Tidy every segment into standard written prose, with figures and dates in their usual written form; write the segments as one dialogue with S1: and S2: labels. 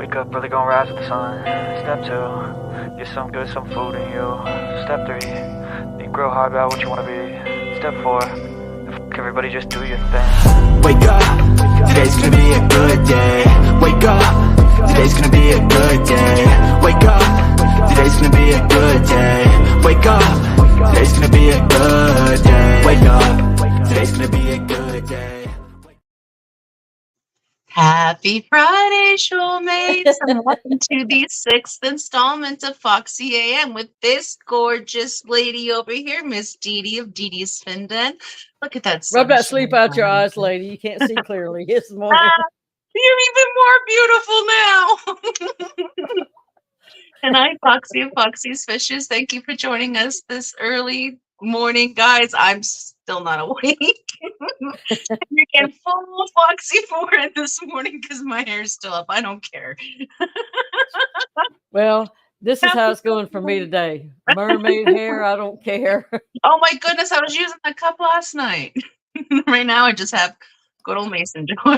S1: Wake up, really gonna rise with the sun. Step 2, get some good, some food in you. Step 3, think real hard about what you wanna be. Step 4, everybody just do your thing.
S2: Wake up, today's gonna be a good day. Wake up, today's gonna be a good day. Wake up, today's gonna be a good day. Wake up, today's gonna be a good day. Wake up, today's gonna be a good day.
S3: Happy Friday, shoalmates, and welcome to the 6th installment of Foxie A.M. with this gorgeous lady over here, Miss Dee Dee of Dee Dee's Finden. Look at that.
S4: Rub that sleep out your eyes, lady. You can't see clearly. It's morning.
S3: You're even more beautiful now. And I'm Foxy of Foxy's Fishes. Thank you for joining us this early morning, guys. I'm still not awake. You're getting full Foxy forehead this morning because my hair's still up. I don't care.
S4: Well, this is how it's going for me today. Mermaid hair, I don't care.
S3: Oh my goodness, I was using the cup last night. Right now, I just have good old mason jar.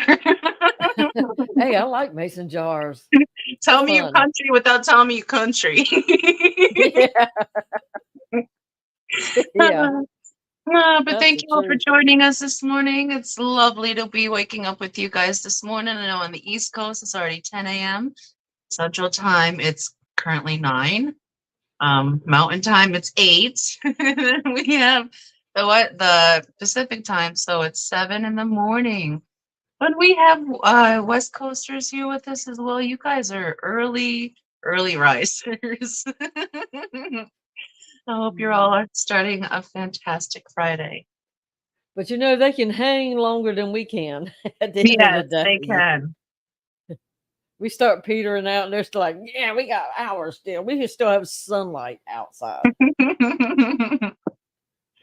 S4: Hey, I like mason jars.
S3: Tell me your country without telling me your country.
S4: Yeah. Yeah.
S3: But thank you all for joining us this morning. It's lovely to be waking up with you guys this morning. I know on the East Coast it's already 10 a.m. Central Time it's currently 9. Mountain Time it's 8. We have the Pacific Time, so it's 7 in the morning. But we have West Coasters here with us as well. You guys are early risers. I hope you're all starting a fantastic Friday.
S4: But you know, they can hang longer than we can at the end of the day.
S3: They can.
S4: We start petering out and they're still like, yeah, we got hours still. We can still have sunlight outside.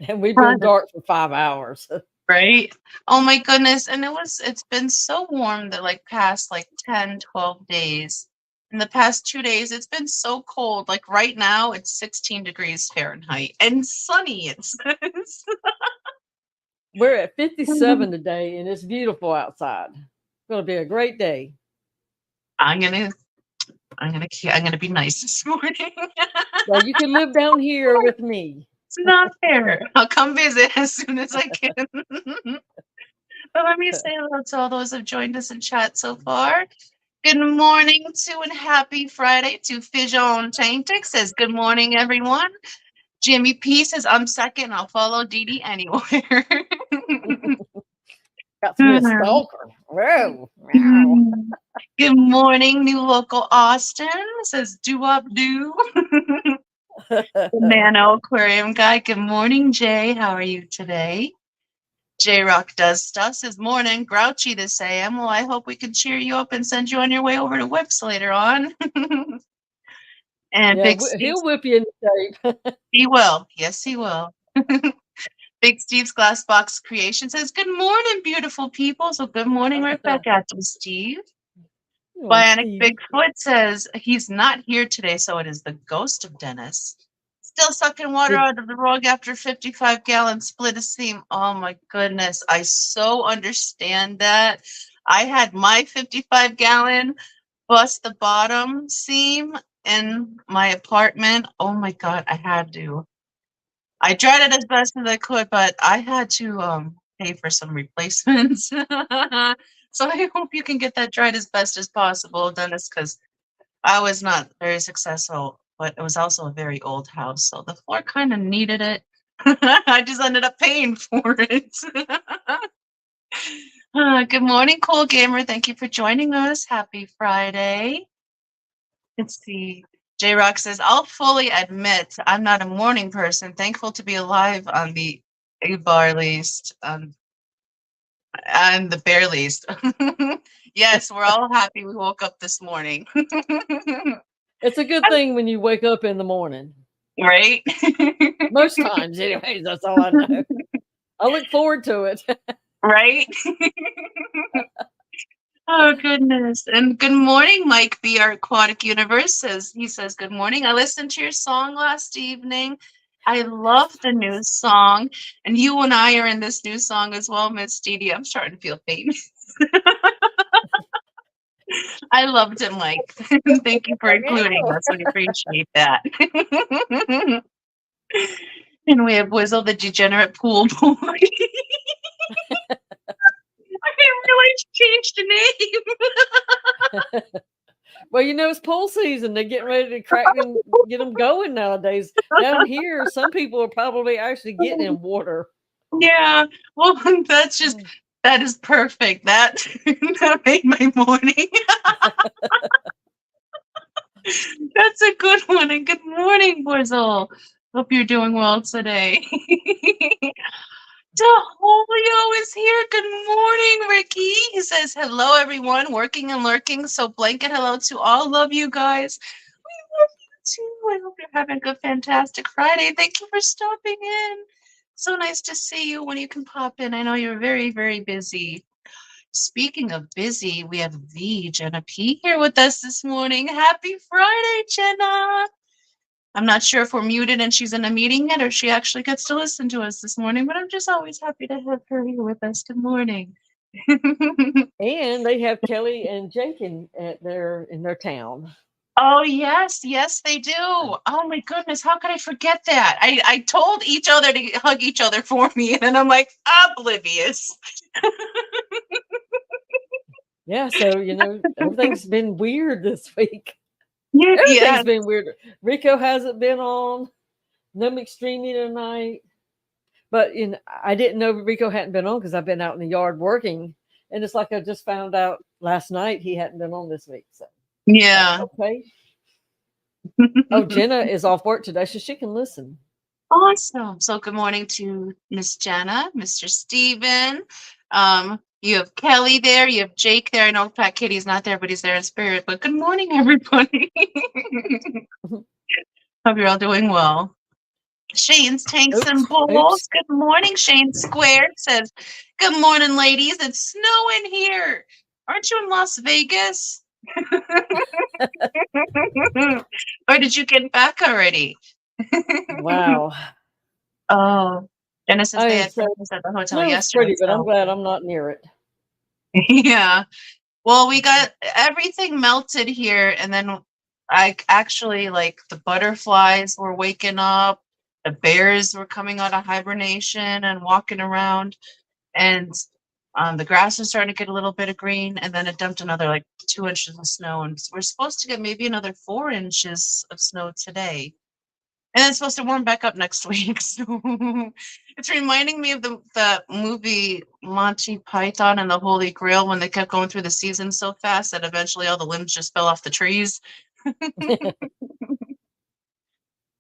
S4: And we've been dark for 5 hours.
S3: Right? Oh my goodness. And it's been so warm that past 10, 12 days. In the past 2 days, it's been so cold. Like right now, it's 16 degrees Fahrenheit and sunny. It says.
S4: We're at 57 today, and it's beautiful outside. It's going to be a great day.
S3: I'm gonna be nice this morning.
S4: Well, you can live down here with me.
S3: It's not fair. I'll come visit as soon as I can. But let me say hello to all those who have joined us in chat so far. Good morning to and happy Friday to Fijon Taintic says good morning, everyone. Jimmy P says I'm second. I'll follow Dee Dee anywhere.
S4: Got to be a stalker. Whoa.
S3: Good morning, new local Austin says do up do. The Nano Aquarium guy. Good morning, Jay. How are you today? J Rock does stuff says morning grouchy this AM. Well, I hope we can cheer you up and send you on your way over to Whips later on. And
S4: yeah, he'll whip you in shape.
S3: He will. Yes, he will. Big Steve's Glass Box Creation says good morning, beautiful people. So good morning right back at you, Steve. Bionic Bigfoot says he's not here today, so it is the ghost of Dennis. Still sucking water out of the rug after 55-gallon split a seam. Oh my goodness. I so understand that. I had my 55-gallon bust the bottom seam in my apartment. Oh my God, I had to. I tried it as best as I could, but I had to pay for some replacements. So I hope you can get that dried as best as possible, Dennis, because I was not very successful. But it was also a very old house, so the floor kind of needed it. I just ended up paying for it. Good morning, Cool Gamer. Thank you for joining us. Happy Friday. Let's see. J-Rock says, I'll fully admit I'm not a morning person. Thankful to be alive on the bar least. I'm the bear least. Yes, we're all happy we woke up this morning.
S4: It's a good thing when you wake up in the morning.
S3: Right?
S4: Most times, anyways, that's all I know. I look forward to it.
S3: Right? Oh, goodness. And good morning, Mike B. Our Aquatic Universe says good morning. I listened to your song last evening. I love the new song. And you and I are in this new song as well, Miss Dee Dee. I'm starting to feel famous. I loved it, Mike. Thank you for including us. We appreciate that. And we have Wizzle, the degenerate pool boy. I didn't realize you changed the name.
S4: Well, it's pool season. They're getting ready to crack them, get them going nowadays. Down here, some people are probably actually getting in water.
S3: Yeah. Well, that is perfect. That made my morning. That's a good one. And good morning, Borzol. Hope you're doing well today. DeHolio is here. Good morning, Ricky. He says, hello, everyone, working and lurking. So blanket hello to all of you guys. We love you too. I hope you're having a fantastic Friday. Thank you for stopping in. So nice to see you when you can pop in. I know you're very, very busy. Speaking of busy, we have the Jenna P here with us this morning. Happy Friday, Jenna. I'm not sure if we're muted and she's in a meeting yet or she actually gets to listen to us this morning, but I'm just always happy to have her here with us. Good morning.
S4: And they have Kelly and Jake in their town.
S3: Oh, yes, they do. Oh, my goodness. How could I forget that? I told each other to hug each other for me, and then I'm like, oblivious.
S4: Yeah, so, everything's been weird this week.
S3: Yeah.
S4: Everything's been weird. Rico hasn't been on. No McStreamy tonight. But I didn't know Rico hadn't been on because I've been out in the yard working. And it's like I just found out last night he hadn't been on this week. So
S3: Yeah.
S4: okay. Oh, Jenna is off work today, so she can listen.
S3: Awesome. So good morning to Miss Jenna, Mr. Steven. You have Kelly there. You have Jake there. I know Pat Kitty's not there, but he's there in spirit. But good morning, everybody. Hope you're all doing well. Shane's Tanks and Bowls. Good morning, Shane Squared says, good morning, ladies. It's snowing here. Aren't you in Las Vegas? Or did you get back already?
S4: Wow.
S3: Oh, Jenna says they had friends at the hotel yesterday.
S4: Pretty, but I'm glad I'm not near it.
S3: Yeah. Well, we got everything melted here, and then I actually the butterflies were waking up, the bears were coming out of hibernation and walking around, and the grass is starting to get a little bit of green, and then it dumped another 2 inches of snow, and we're supposed to get maybe another 4 inches of snow today. And it's supposed to warm back up next week. So it's reminding me of the movie Monty Python and the Holy Grail when they kept going through the seasons so fast that eventually all the limbs just fell off the trees.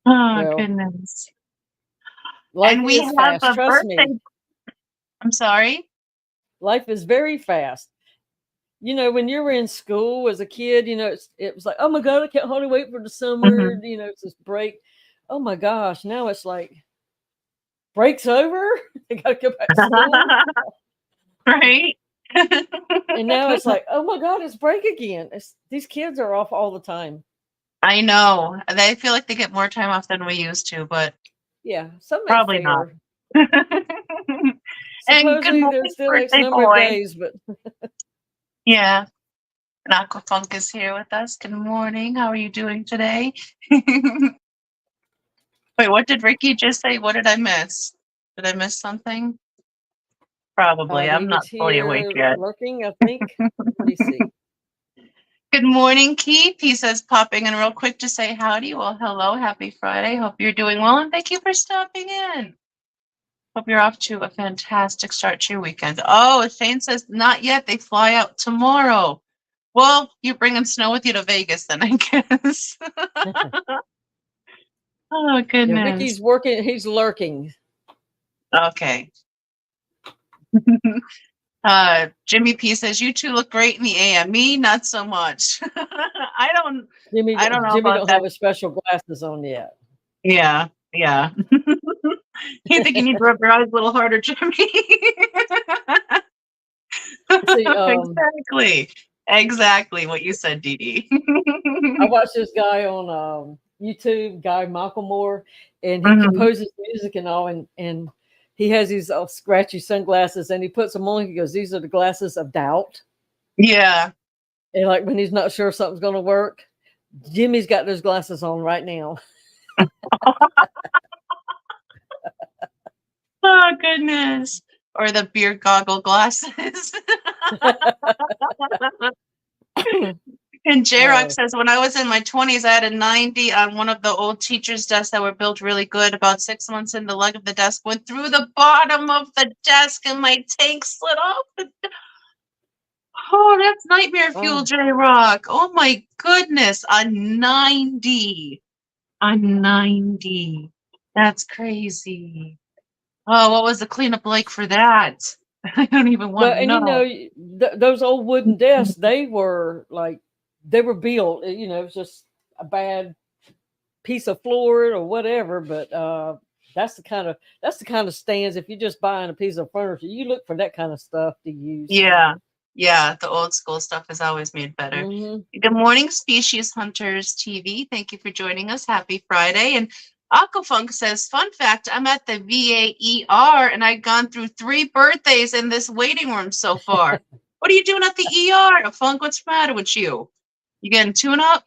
S3: Goodness. And we have
S4: fast.
S3: a
S4: Trust
S3: birthday.
S4: Me.
S3: I'm sorry?
S4: Life is very fast. When you were in school as a kid, it was like, oh my God, I can't hardly wait for the summer.
S3: Mm-hmm.
S4: It's this break. Oh my gosh, now it's like break's over. I gotta go back to school.
S3: Right?
S4: And now it's like, oh my God, it's break again. These kids are off all the time.
S3: I know. They feel like they get more time off than we used to, but
S4: yeah, some
S3: probably not.
S4: Supposedly there's still X number of days, but
S3: yeah. And Aquafunk is here with us. Good morning. How are you doing today? Wait, what did Ricky just say? What did I miss? Did I miss something? Probably. I'm not fully awake yet.
S4: Lurking, I think. Let me see.
S3: Good morning, Keith. He says, popping in real quick to say howdy. Well, hello. Happy Friday. Hope you're doing well. And thank you for stopping in. Hope you're off to a fantastic start to your weekend. Oh, Shane says, not yet. They fly out tomorrow. Well, you're bringing snow with you to Vegas then, I guess. Oh, goodness.
S4: Yeah, Ricky's working. He's lurking.
S3: Okay. Jimmy P says, you two look great in the AM. Me, not so much. I don't know.
S4: Jimmy
S3: about
S4: don't
S3: that.
S4: have his special glasses on yet.
S3: Yeah. You think you need to rub your eyes a little harder, Jimmy? See, exactly what you said, Dee Dee.
S4: I watched this guy on YouTube, guy Michael Moore, and he composes music and all, and he has these scratchy sunglasses, and he puts them on. He goes, "These are the glasses of doubt."
S3: Yeah.
S4: And like when he's not sure if something's going to work, Jimmy's got those glasses on right now.
S3: Oh goodness. Or the beer goggle glasses. And J-Rock says, when I was in my 20s, I had a 90 on one of the old teacher's desks that were built really good. About 6 months in, the leg of the desk went through the bottom of the desk and my tank slid off. Oh, that's nightmare fuel, J-Rock. Oh my goodness. A 90. A 90. That's crazy. Oh, what was the cleanup like for that? I don't even want to know.
S4: And those old wooden desks, they were built, it was just a bad piece of floor or whatever, but that's the kind of stands. If you're just buying a piece of furniture, you look for that kind of stuff to use.
S3: Yeah, the old school stuff is always made better. Good morning, Species Hunters TV. Thank you for joining us. Happy Friday. And Aquafunk says, fun fact, I'm at the VAER and I've gone through 3 birthdays in this waiting room so far. What are you doing at the ER? Funk, what's the matter with you? You getting tune up?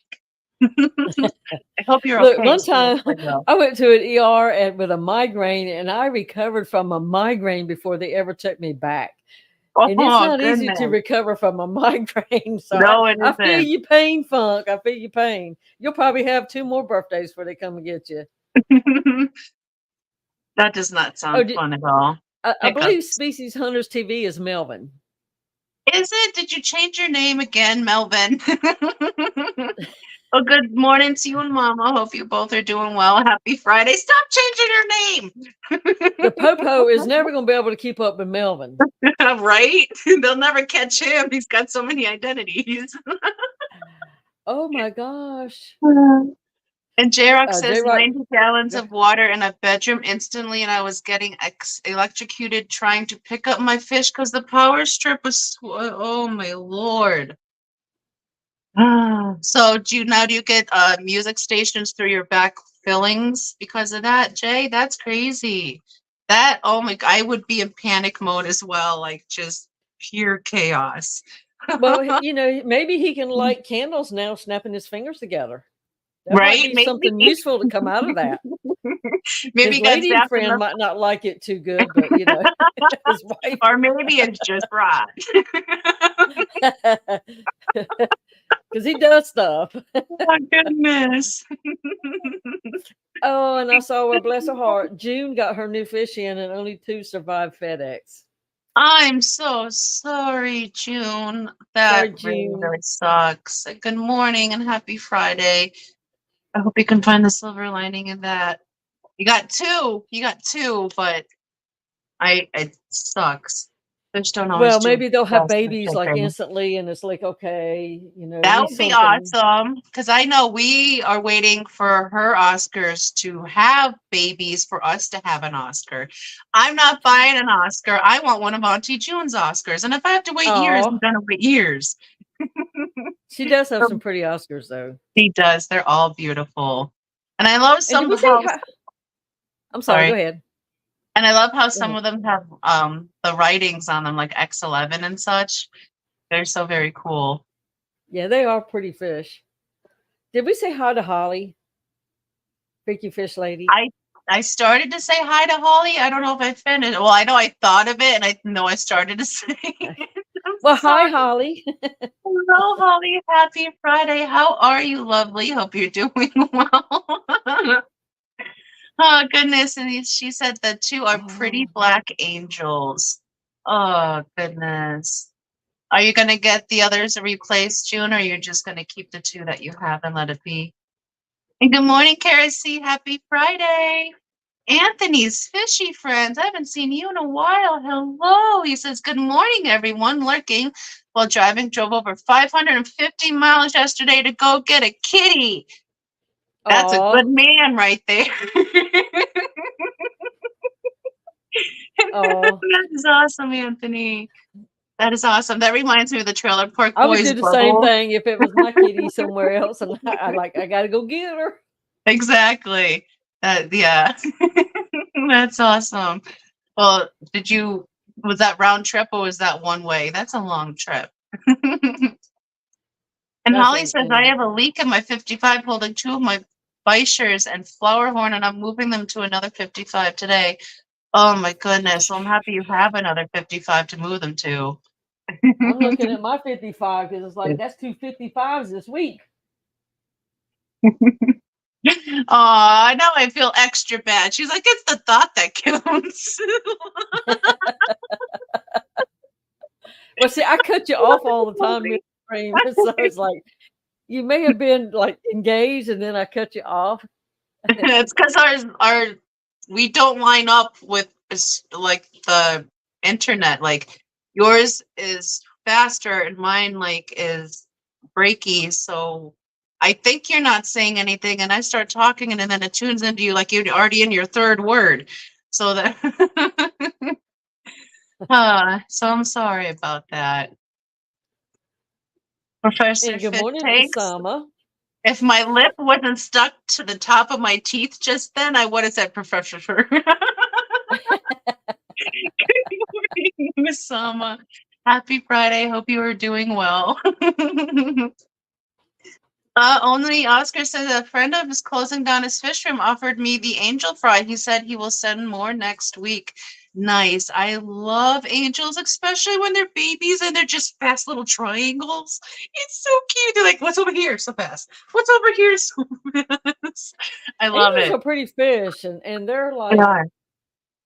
S3: I hope you're okay.
S4: One time I went to an ER with a migraine and I recovered from a migraine before they ever took me back. And it's not easy to recover from a migraine. So
S3: no, it isn't.
S4: I feel your pain, Funk. I feel your pain. You'll probably have 2 more birthdays before they come and get you.
S3: That does not sound fun at all.
S4: I believe Species Hunters TV is Melvin.
S3: Is it? Did you change your name again, Melvin? Well, good morning to you and Mama. Hope you both are doing well. Happy Friday. Stop changing your name.
S4: The Popo is never going to be able to keep up with Melvin.
S3: Right? They'll never catch him. He's got so many identities.
S4: Oh, my gosh.
S3: And J-Rock says 90 gallons of water in a bedroom instantly, and I was getting electrocuted trying to pick up my fish because the power strip was, oh my Lord. So do you get music stations through your back fillings because of that, Jay? That's crazy. That, oh my, I would be in panic mode as well, like just pure chaos.
S4: Well, maybe he can light candles now, snapping his fingers together. That might be something useful to come out of that.
S3: Maybe
S4: his lady friend might not like it too good, but his wife.
S3: Or maybe it's just right.
S4: Because he does stuff.
S3: Oh goodness.
S4: Oh, and I saw her, bless her heart, June got her new fish in and only 2 survived FedEx.
S3: I'm so sorry, June. That really sucks. Good morning and happy Friday. I hope you can find the silver lining in that. You got 2, but it sucks. Fish don't always.
S4: Well, maybe they'll have babies like instantly, and it's like, okay,
S3: that would be awesome. Because I know we are waiting for her Oscars to have babies for us to have an Oscar. I'm not buying an Oscar. I want one of Auntie June's Oscars, and if I have to wait years, I'm gonna wait years.
S4: She does have some pretty Oscars, though.
S3: She does. They're all beautiful, and I love some of how.
S4: I'm sorry. Go ahead.
S3: And I love how some of them have the writings on them, like X11 and such. They're so very cool.
S4: Yeah, they are pretty fish. Did we say hi to Holly? Freaky Fish Lady.
S3: I started to say hi to Holly. I don't know if I finished. Well, I know I thought of it, and I know I started to say it.
S4: Well, hi, Holly.
S3: Hello, Holly. Happy Friday. How are you, lovely? Hope you're doing well. Oh, goodness. And she said the 2 are pretty black angels. Oh, goodness. Are you going to get the others replaced, June, or are you just going to keep the 2 that you have and let it be? And good morning, Kara C. Happy Friday. Anthony's fishy friends. I haven't seen you in a while. Hello. He says, good morning, everyone. Lurking while driving. Drove over 550 miles yesterday to go get a kitty. That's a good man right there. That is awesome, Anthony. That is awesome. That reminds me of the Trailer Park Boys.
S4: I would do the same thing if it was my kitty somewhere else, and I got to go get her.
S3: Exactly. Yeah. That's awesome. Well, was that round trip or was that one way? That's a long trip. And
S4: That's
S3: Holly says, I have a leak in my 55 holding 2 of my Bichers and flower horn, and I'm moving them to another 55 today. Oh my goodness. Well, I'm happy you have another 55 to move them to.
S4: I'm looking at my 55 because it's like that's 2 55s this week.
S3: Oh, now I feel extra bad. She's like, it's the thought that counts.
S4: Well, see, I cut you off all the time midstream, so it's like you may have been like engaged, and then I cut you off.
S3: It's because we don't line up with like the internet. Like yours is faster and mine like is breaky. So I think you're not saying anything, and I start talking, and then it tunes into you like you're already in your third word. So that so I'm sorry about that. Professor
S4: And good
S3: Fish
S4: morning,
S3: Tanks.
S4: Osama.
S3: If my lip wasn't stuck to the top of my teeth just then, I would have said Professor. Good morning, Miss Sama. Happy Friday. Hope you are doing well. Only Oscar says a friend of his closing down his fish room offered me the angel fry. He said he will send more next week. Nice. I love angels, especially when they're babies and they're just fast little triangles. It's so cute. They're like, what's over here? So fast. What's over here? So fast. I love
S4: Angels
S3: it.
S4: are pretty fish, and they're like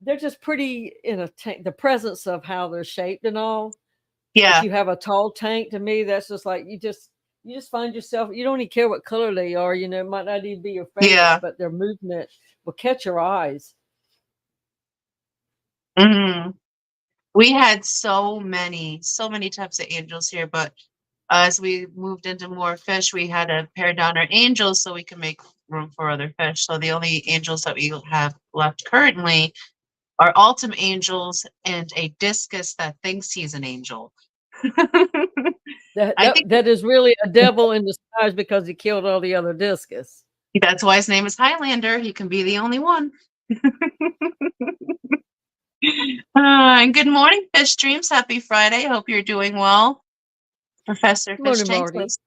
S4: they're just pretty in a tank. The presence of how they're shaped and all.
S3: Yeah.
S4: If you have a tall tank, to me, that's just like you just find yourself. You don't even care what color they are. You know, it might not even be your favorites, but their movement will catch your eyes.
S3: Mm-hmm. We had so many types of angels here, but as we moved into more fish, we had to pare down our angels so we can make room for other fish. So the only angels that we have left currently are Ultim angels and a discus that thinks he's an angel.
S4: That is really a devil in disguise because he killed all the other discus.
S3: That's why his name is Highlander. He can be the only one. And good morning, Fish Dreams. Happy Friday. Hope you're doing well. Professor Fish Tanks.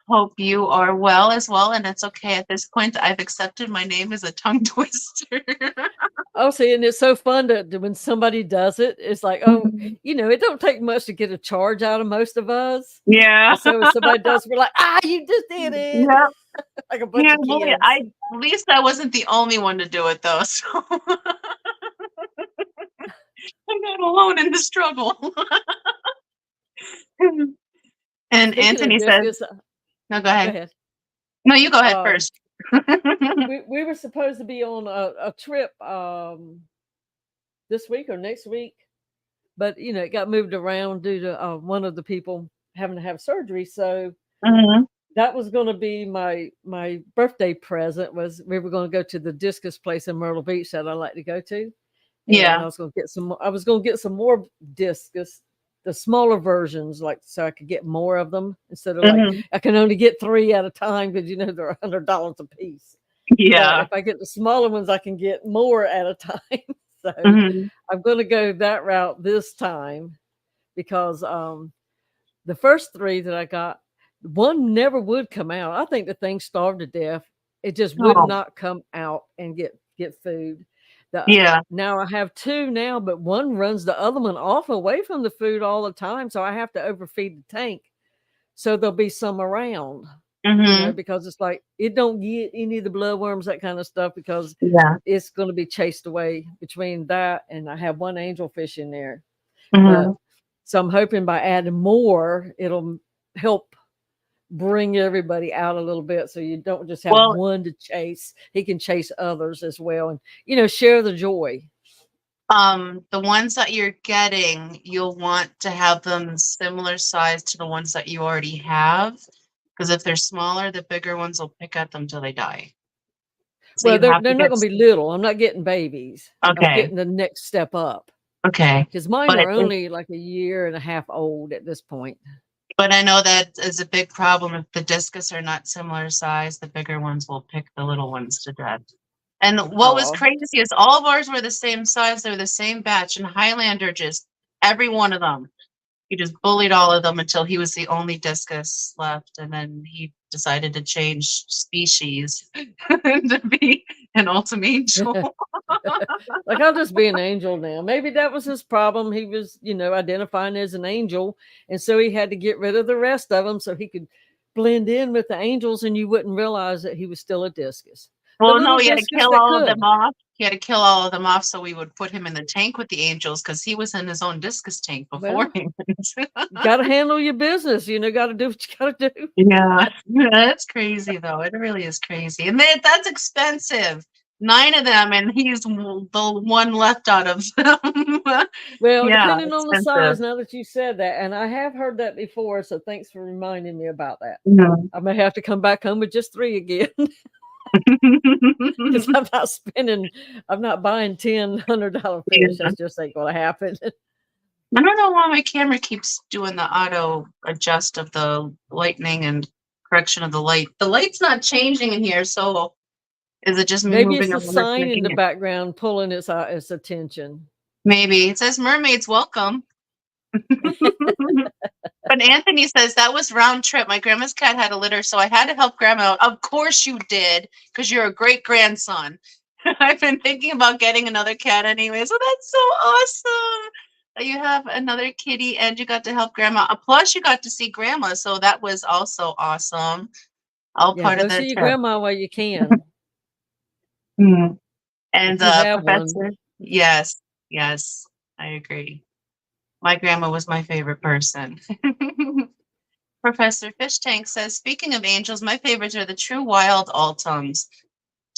S3: Hope you are well as well. And it's okay at this point. I've accepted my name as a tongue twister.
S4: Oh, see, and it's so fun to when somebody does it. It's like, oh, you know, it don't take much to get a charge out of most of us.
S3: Yeah.
S4: And so if somebody does, we're like, you just did it.
S3: Yeah.
S4: Like a bunch of kids.
S3: At least I wasn't the only one to do it, though. So I'm not alone in the struggle. And
S4: Speaking
S3: Anthony says, no, go ahead.
S4: Go ahead.
S3: No, you go ahead first.
S4: we were supposed to be on a trip this week or next week, but you know, it got moved around due to one of the people having to have surgery. So that was going to be my birthday present. Was we were going to go to the discus place in Myrtle Beach that I like to go to. And I was going to get some. I was going to get some more discus, the smaller versions, like so I could get more of them instead of like I can only get 3 at a time because you know they're $100 a piece.
S3: Yeah.
S4: But if I get the smaller ones, I can get more at a time. So I'm going to go that route this time because the first 3 that I got, one never would come out. I think the thing starved to death. It just would not come out and get food. Now I have 2 now, but one runs the other one off away from the food all the time. So I have to overfeed the tank. So there'll be some around. You know, because it's like it don't get any of the bloodworms, that kind of stuff, because it's going to be chased away between that and I have 1 angelfish in there. But, so I'm hoping by adding more, it'll help bring everybody out a little bit so you don't just have one to chase. He can chase others as well and, you know, share the joy.
S3: The ones that you're getting, you'll want to have them similar size to the ones that you already have. Because if they're smaller, the bigger ones will pick at them till they die.
S4: So well, they're not going to be little. I'm not getting babies.
S3: Okay.
S4: I'm getting the next step up.
S3: Okay.
S4: Because mine are only like 1.5 years old at this point.
S3: But I know that is a big problem. If the discus are not similar size, the bigger ones will pick the little ones to death. And what was crazy is all of ours were the same size. They're the same batch. And Highlander, just every one of them He just bullied all of them until he was the only discus left, and then he decided to change species to be an ultimate angel.
S4: Like, I'll just be an angel now. Maybe that was his problem. He was, identifying as an angel, and so he had to get rid of the rest of them so he could blend in with the angels, and you wouldn't realize that he was still a discus.
S3: Well, no, he had to kill all of them off. He had to kill all of them off so we would put him in the tank with the angels because he was in his own discus tank beforehand.
S4: You got to handle your business. Got to do what you got to do.
S3: Yeah, that's crazy, though. It really is crazy. And that's expensive. 9 of them, and he's the one left out of them.
S4: Well, yeah, depending on the size, now that you said that, and I have heard that before, so thanks for reminding me about that.
S3: Mm-hmm.
S4: I may have to come back home with just 3 again. Because I'm not buying $100 fish. That's just ain't gonna happen.
S3: I don't know why my camera keeps doing the auto adjust of the lightning and correction of the light. The light's not changing in here, so is it just
S4: maybe
S3: moving?
S4: It's the sign in the background pulling its attention.
S3: Maybe it says "Mermaids Welcome." But Anthony says that was round trip. My grandma's cat had a litter, so I had to help grandma out. Of course you did, because you're a great grandson. I've been thinking about getting another cat anyway, so that's so awesome that you have another kitty and you got to help grandma. Plus, you got to see grandma, so that was also awesome. All part of the
S4: see your grandma while you can.
S3: And Professor, yes, I agree. My grandma was my favorite person. Professor Fish Tank says, speaking of angels, my favorites are the true wild altums.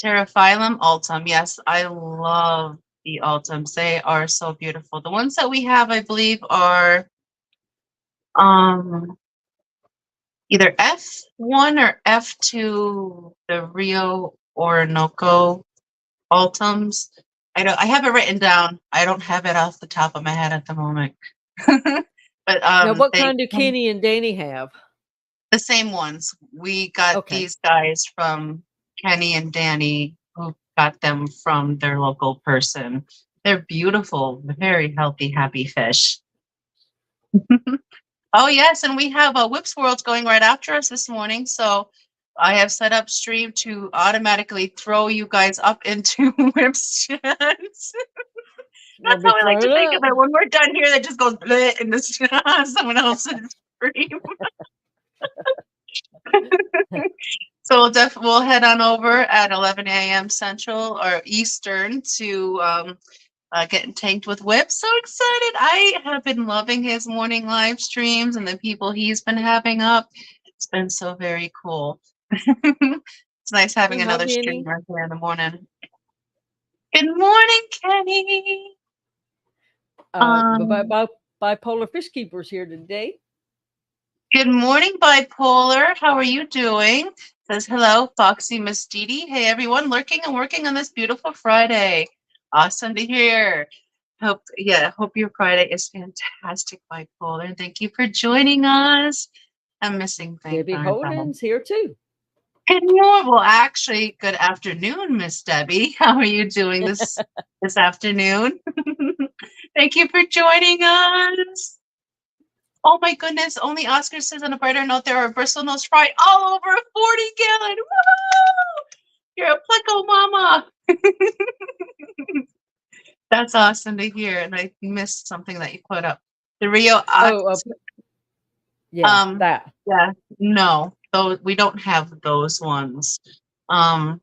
S3: Pterophyllum altum. Yes, I love the altums. They are so beautiful. The ones that we have, I believe, are either F1 or F2, the Rio Orinoco altums. I have it written down. I don't have it off the top of my head at the moment. But
S4: now, what kind do Kenny and Danny have?
S3: The same ones. We got these guys from Kenny and Danny, who got them from their local person. They're beautiful, very healthy, happy fish. Oh yes, and we have a Whips World going right after us this morning, so I have set up stream to automatically throw you guys up into Whips chats. That's how I like to think of it. When we're done here, that just goes bleh into someone else's stream. So we'll head on over at 11 a.m. Central or Eastern to getting tanked with Whip. So excited. I have been loving his morning live streams and the people he's been having up. It's been so very cool. It's nice having another streamer here in the morning. Good morning, Kenny.
S4: Bipolar Fish Keepers here today.
S3: Good morning, Bipolar. How are you doing? Says hello, Foxy Miss Dee. Hey, everyone, lurking and working on this beautiful Friday. Awesome to hear. Hope your Friday is fantastic, Bipolar. And thank you for joining us. I'm missing things.
S4: Debbie Holden's here too.
S3: Good morning. Well, actually, good afternoon, Miss Debbie. How are you doing this afternoon? Thank you for joining us. Oh my goodness, only Oscar says on a brighter note, there are bristlenose fry all over a 40-gallon. Woo! You're a Pleco mama. That's awesome to hear. And I missed something that you put up. The Rio.
S4: That.
S3: Yeah, no, we don't have those ones. Let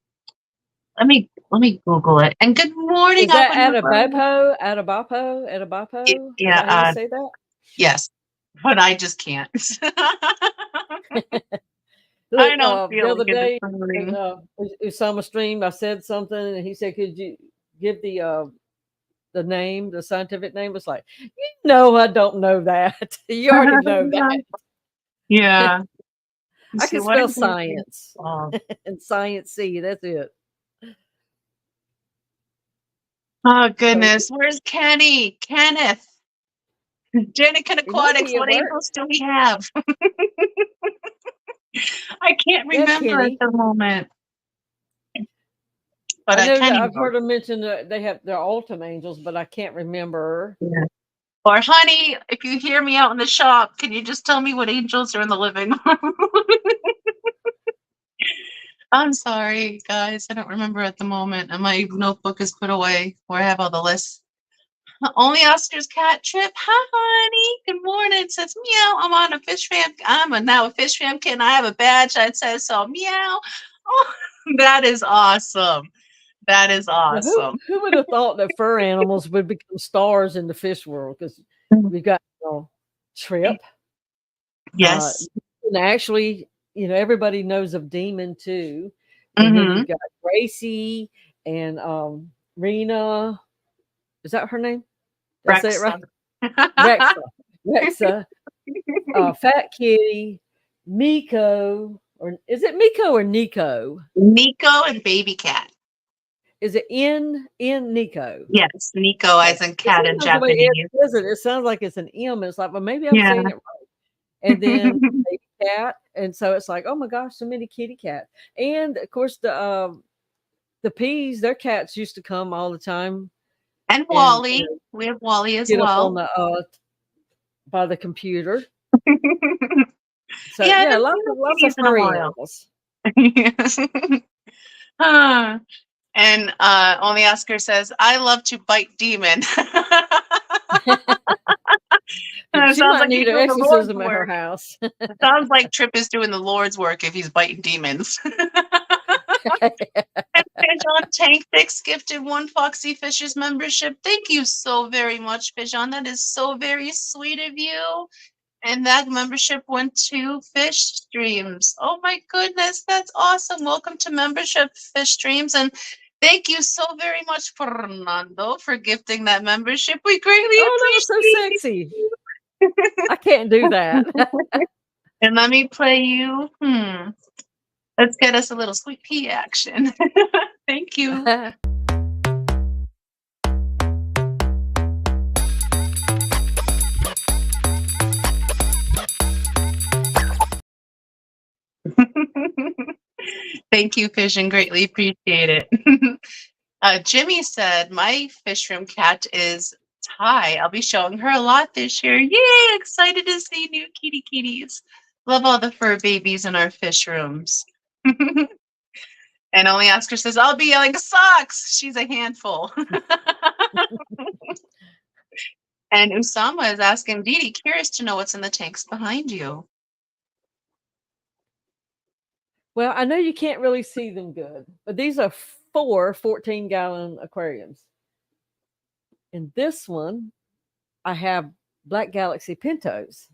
S3: me Google it. And good morning.
S4: Is that Atabapo?
S3: Yeah.
S4: How you say that?
S3: Yes, but I just can't.
S4: Look,
S3: I don't feel
S4: the other day, Usama stream, I said something, and he said, "Could you give the name, the scientific name?" It's like, I don't know that. You already know that.
S3: Yeah.
S4: I can spell science and science-y. That's it.
S3: Oh goodness, where's Kenny? Kenneth. Janikin Aquatics, what angels do we have? I can't remember at the moment. But
S4: I know that I've heard them mention that they have their ultimate angels, but I can't remember.
S3: Yeah. Or, honey, if you hear me out in the shop, can you just tell me what angels are in the living room? I'm sorry, guys. I don't remember at the moment, and my notebook is put away where I have all the lists. Only Oscar's cat trip. Hi, honey. Good morning. It says meow. I'm on a fish fam. Now a fish fam kid. And I have a badge that says so. Meow. Oh, that is awesome. That is
S4: Now,
S3: awesome.
S4: who would have thought that fur animals would become stars in the fish world? Because we've got Trip.
S3: Yes.
S4: And actually, everybody knows of Demon too. And then you've got Gracie and Rena. Is that her name? Did I say it right? Rexa. Fat Kitty, Miko, or is it Miko or Nico?
S3: Nico and Baby Cat.
S4: Is it in Nico?
S3: Yes, Nico as in cat in Japanese.
S4: It sounds like it's an M. It's like, well, maybe I'm saying it right. And then Baby Cat, and so it's like, oh my gosh, so many kitty cats. And of course, the Peas, their cats used to come all the time.
S3: And Wally, we have Wally as well.
S4: Up on by the computer. So yeah, lots of furry animals.
S3: And only Oscar says, "I love to bite demon."
S4: She might need an exorcism at her house.
S3: Sounds like Trip is doing the Lord's work if he's biting demons. And Fijon Tank Fix gifted 1 Foxy Fishes membership. Thank you so very much, Fijon. That is so very sweet of you. And that membership went to Fish Streams. Oh my goodness, that's awesome. Welcome to membership, Fish Streams. And thank you so very much, Fernando, for gifting that membership. We greatly appreciate
S4: it. So sexy. I can't do that.
S3: And let me play you. Let's get us a little sweet pea action. Thank you. Thank you, Fission. Greatly appreciate it. Jimmy said, my fish room cat is Ty. I'll be showing her a lot this year. Yay! Excited to see new kitties. Love all the fur babies in our fish rooms. And only Oscar says, I'll be yelling socks. She's a handful. And Usama is asking, Didi, curious to know what's in the tanks behind you.
S4: Well, I know you can't really see them good, but these are 4 14-gallon aquariums. In this one, I have Black Galaxy Pintos.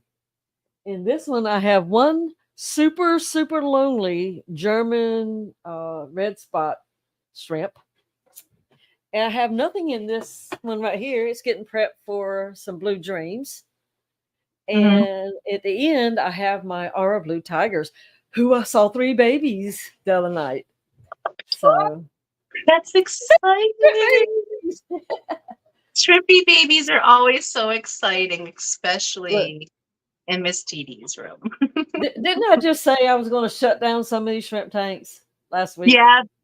S4: In this one, I have 1 super, super lonely German red spot shrimp. And I have nothing in this one right here. It's getting prepped for some blue dreams. And at the end, I have my Aura Blue Tigers, who I saw 3 babies the other night. So
S3: that's exciting. Shrimpy babies are always so exciting, especially in Miss Didi's room.
S4: Didn't I just say I was going to shut down some of these shrimp tanks last week?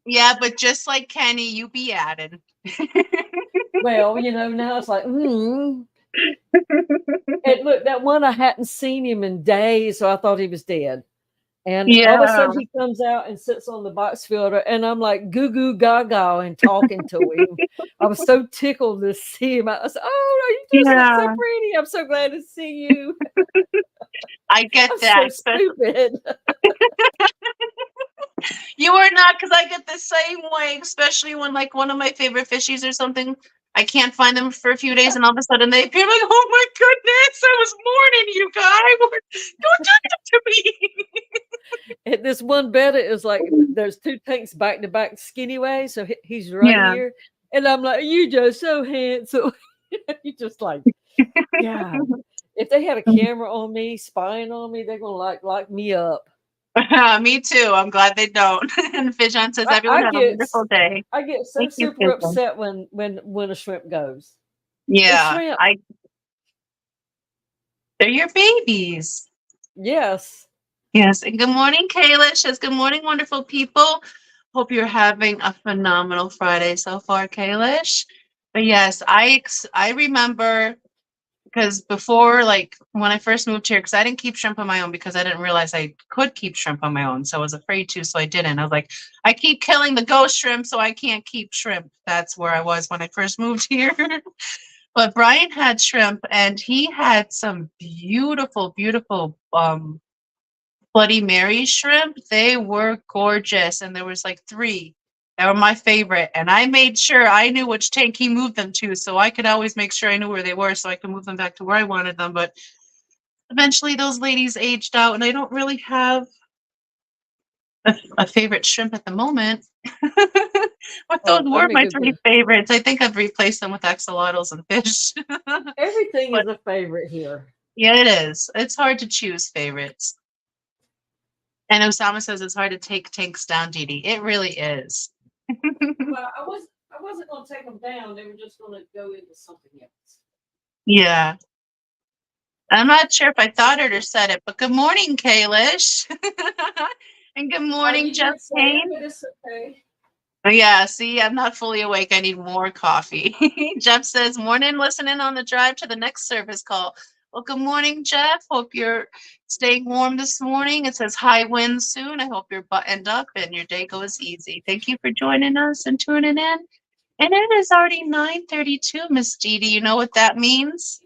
S3: Yeah, but just like Kenny, you be added.
S4: Well, now it's like, And look, that one, I hadn't seen him in days, so I thought he was dead. And all of a sudden he comes out and sits on the box filter, and I'm like goo goo gaga and talking to him. I was so tickled to see him. I was like, oh, you just look so pretty. I'm so glad to see you.
S3: I get that.
S4: So stupid.
S3: You are not, because I get the same way, especially when like one of my favorite fishies or something, I can't find them for a few days, and all of a sudden they appear. Like, oh my goodness, I was mourning you guys. Don't do that to me.
S4: And this one betta is like, there's 2 tanks back to back skinny way, so he's right here, and I'm like, you just so handsome. You just like, yeah. If they had a camera on me, spying on me, they're gonna lock me up.
S3: Me too. I'm glad they don't. And Fijon says, everyone have a wonderful day.
S4: I get so super upset when a shrimp goes.
S3: Yeah. They're your babies.
S4: Yes.
S3: Yes. And good morning, Kayla. Says, good morning, wonderful people. Hope you're having a phenomenal Friday so far, Kaylish. But yes, I remember, because before, like when I first moved here, because I didn't keep shrimp on my own because I didn't realize I could keep shrimp on my own. So I was afraid to, so I didn't. I was like, I keep killing the ghost shrimp, so I can't keep shrimp. That's where I was when I first moved here. But Brian had shrimp, and he had some beautiful, beautiful Bloody Mary shrimp. They were gorgeous, and there was like 3 that were my favorite. And I made sure I knew which tank he moved them to, so I could always make sure I knew where they were, so I could move them back to where I wanted them. But eventually, those ladies aged out, and I don't really have a favorite shrimp at the moment. But those were my 3 favorites. I think I've replaced them with axolotls and fish.
S4: Everything is a favorite here.
S3: Yeah, it is. It's hard to choose favorites. And Osama says it's hard to take tanks down, Dee Dee. It really is.
S4: Well, I wasn't going to take them down. They were just going to go into something else.
S3: Yeah. I'm not sure if I thought it or said it, but good morning, Kalish. And good morning, Jeff Payne.
S4: It's okay.
S3: Oh, yeah, see, I'm not fully awake. I need more coffee. Jeff says, morning, listening on the drive to the next service call. Well, good morning, Jeff. Hope you're staying warm this morning. It says high winds soon. I hope you're buttoned up and your day goes easy. Thank you for joining us and tuning in. And it is already 9:32, Miss Dee Dee. You know what that means?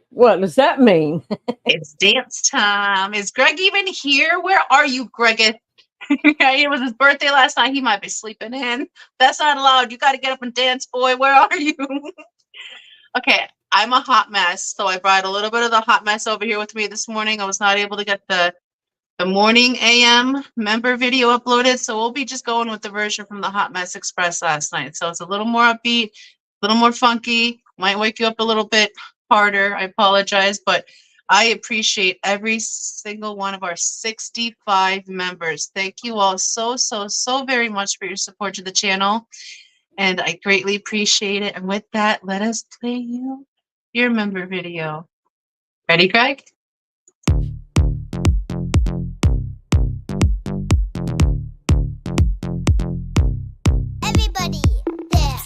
S4: What does that mean?
S3: It's dance time. Is Greg even here? Where are you, Greg? It was his birthday last night. He might be sleeping in. That's not allowed. You got to get up and dance, boy. Where are you? Okay, I'm a hot mess, so I brought a little bit of the hot mess over here with me this morning. I was not able to get the morning AM member video uploaded, so we'll be just going with the version from the Hot Mess Express last night. So it's a little more upbeat, a little more funky. Might wake you up a little bit harder. I apologize, but I appreciate every single one of our 65 members. Thank you all so very much for your support to the channel. And I greatly appreciate it. And with that, let us play you your member video. Ready, Greg?
S5: Everybody there.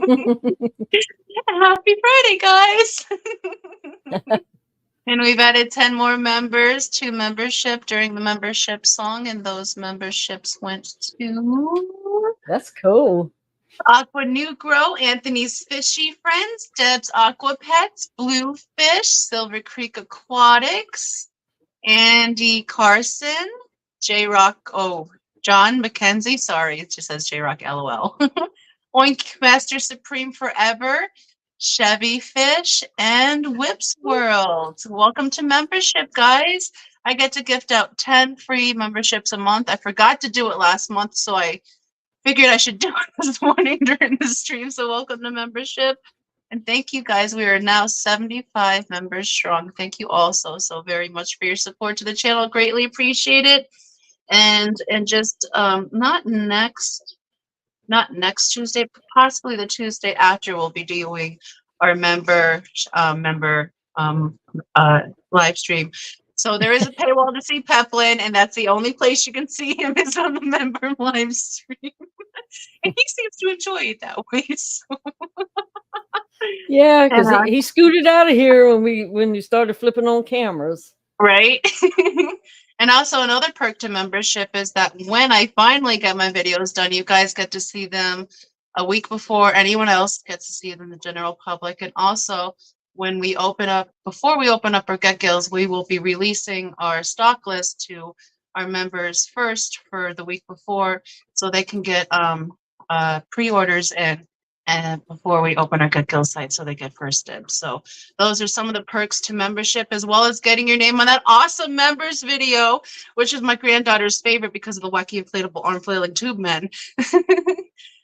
S3: Happy Friday, guys. And we've added 10 more members to membership during the membership song, and those memberships went to
S4: That's cool.
S3: Aqua Negro, Anthony's Fishy Friends, Deb's Aqua Pets, Bluefish, Silver Creek Aquatics, Andy Carson, J Rock, John McKenzie, sorry, it just says J Rock LOL. Oink Master Supreme Forever, Chevy Fish, and Whips World. Welcome to membership, guys. I get to gift out 10 free memberships a month. I forgot to do it last month, so I figured I should do it this morning during the stream. So welcome to membership. And thank you, guys. We are now 75 members strong. Thank you all so very much for your support to the channel. Greatly appreciate it. And just not next Tuesday, possibly the Tuesday after, we'll be doing our member live stream. So there is a paywall to see Peplin, and that's the only place you can see him is on the member live stream. And he seems to enjoy it that way. So.
S4: Yeah, because he scooted out of here when you started flipping on cameras.
S3: Right. And also another perk to membership is that when I finally get my videos done, you guys get to see them a week before anyone else gets to see them, the general public. And also when we before we open up our Get Gills, we will be releasing our stock list to our members first for the week before, so they can get pre-orders and before we open our Get Gill site, so they get first dibs. So those are some of the perks to membership, as well as getting your name on that awesome members video, which is my granddaughter's favorite because of the wacky inflatable arm flailing tube men.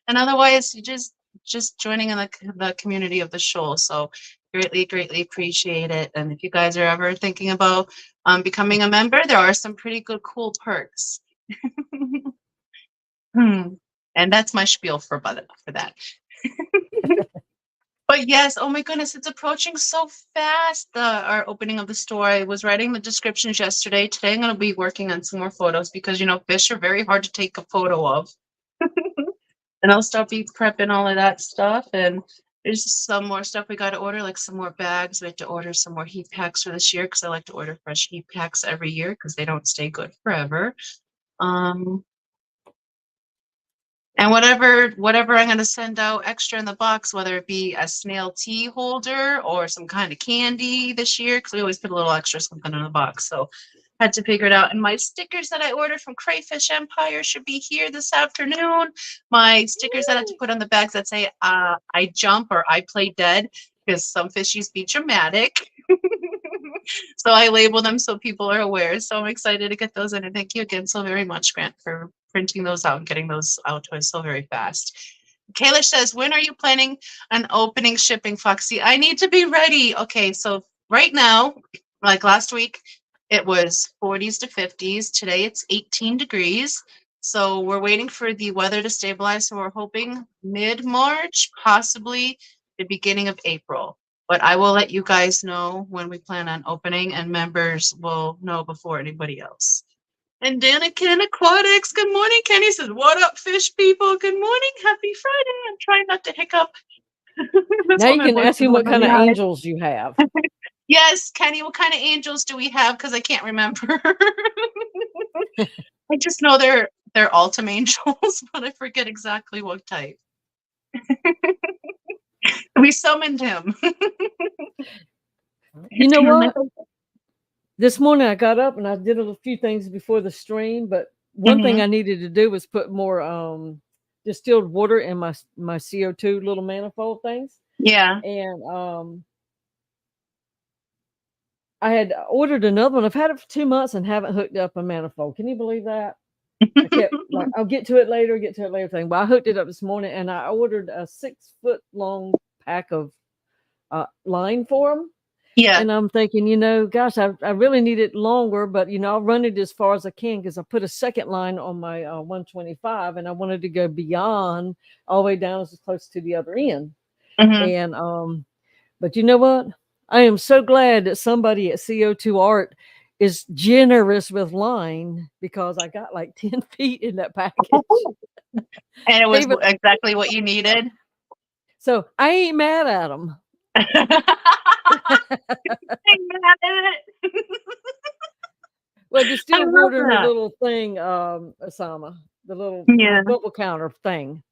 S3: And otherwise, you just joining in the community of the show. So greatly appreciate it. And if you guys are ever thinking about becoming a member, there are some pretty good, cool perks. And that's my spiel for that. But yes, oh my goodness, it's approaching so fast, our opening of the store. I was writing the descriptions yesterday. Today I'm going to be working on some more photos because, fish are very hard to take a photo of. And I'll start prepping all of that stuff. And there's some more stuff we got to order, like some more bags. We have to order some more heat packs for this year because I like to order fresh heat packs every year because they don't stay good forever. And whatever I'm going to send out extra in the box, whether it be a snail tea holder or some kind of candy this year, because we always put a little extra something in the box. So I had to figure it out. And my stickers that I ordered from Crayfish Empire should be here this afternoon. My stickers that I have to put on the bags that say I jump or I play dead, because some fishies be dramatic. So I label them so people are aware. So I'm excited to get those in. And thank you again so very much, Grant, for printing those out and getting those out to us so very fast. Kayla says, when are you planning on opening shipping, Foxy? I need to be ready. Okay, so right now, like last week, it was 40s to 50s. Today it's 18 degrees. So we're waiting for the weather to stabilize. So we're hoping mid-March, possibly the beginning of April. But I will let you guys know when we plan on opening, and members will know before anybody else. And Danikin Aquatics, good morning. Kenny says, what up, fish people? Good morning. Happy Friday. I'm trying not to hiccup.
S4: Now you can ask him what kind of angels you have.
S3: Yes, Kenny, what kind of angels do we have? Because I can't remember. I just know they're Altum angels, but I forget exactly what type. We summoned him.
S4: You know what? This morning I got up and I did a few things before the stream, but one thing I needed to do was put more distilled water in my CO2 little manifold things.
S3: Yeah.
S4: And I had ordered another one. I've had it for 2 months and haven't hooked up a manifold. Can you believe that? I kept like, I'll get to it later thing. But I hooked it up this morning and I ordered a 6-foot long pack of line for them.
S3: Yeah.
S4: And I'm thinking, gosh, I really need it longer, but I'll run it as far as I can because I put a second line on my 125 and I wanted to go beyond all the way down as close to the other end. And but you know what? I am so glad that somebody at CO2 Art is generous with line, because I got like 10 feet in that package.
S3: And it was exactly what you needed.
S4: So I ain't mad at them.
S3: I'm mad at it.
S4: Well, there's
S3: I
S4: still
S3: love
S4: water in the
S3: that.
S4: little thing, Osama, the little
S3: Yeah.
S4: bubble counter thing.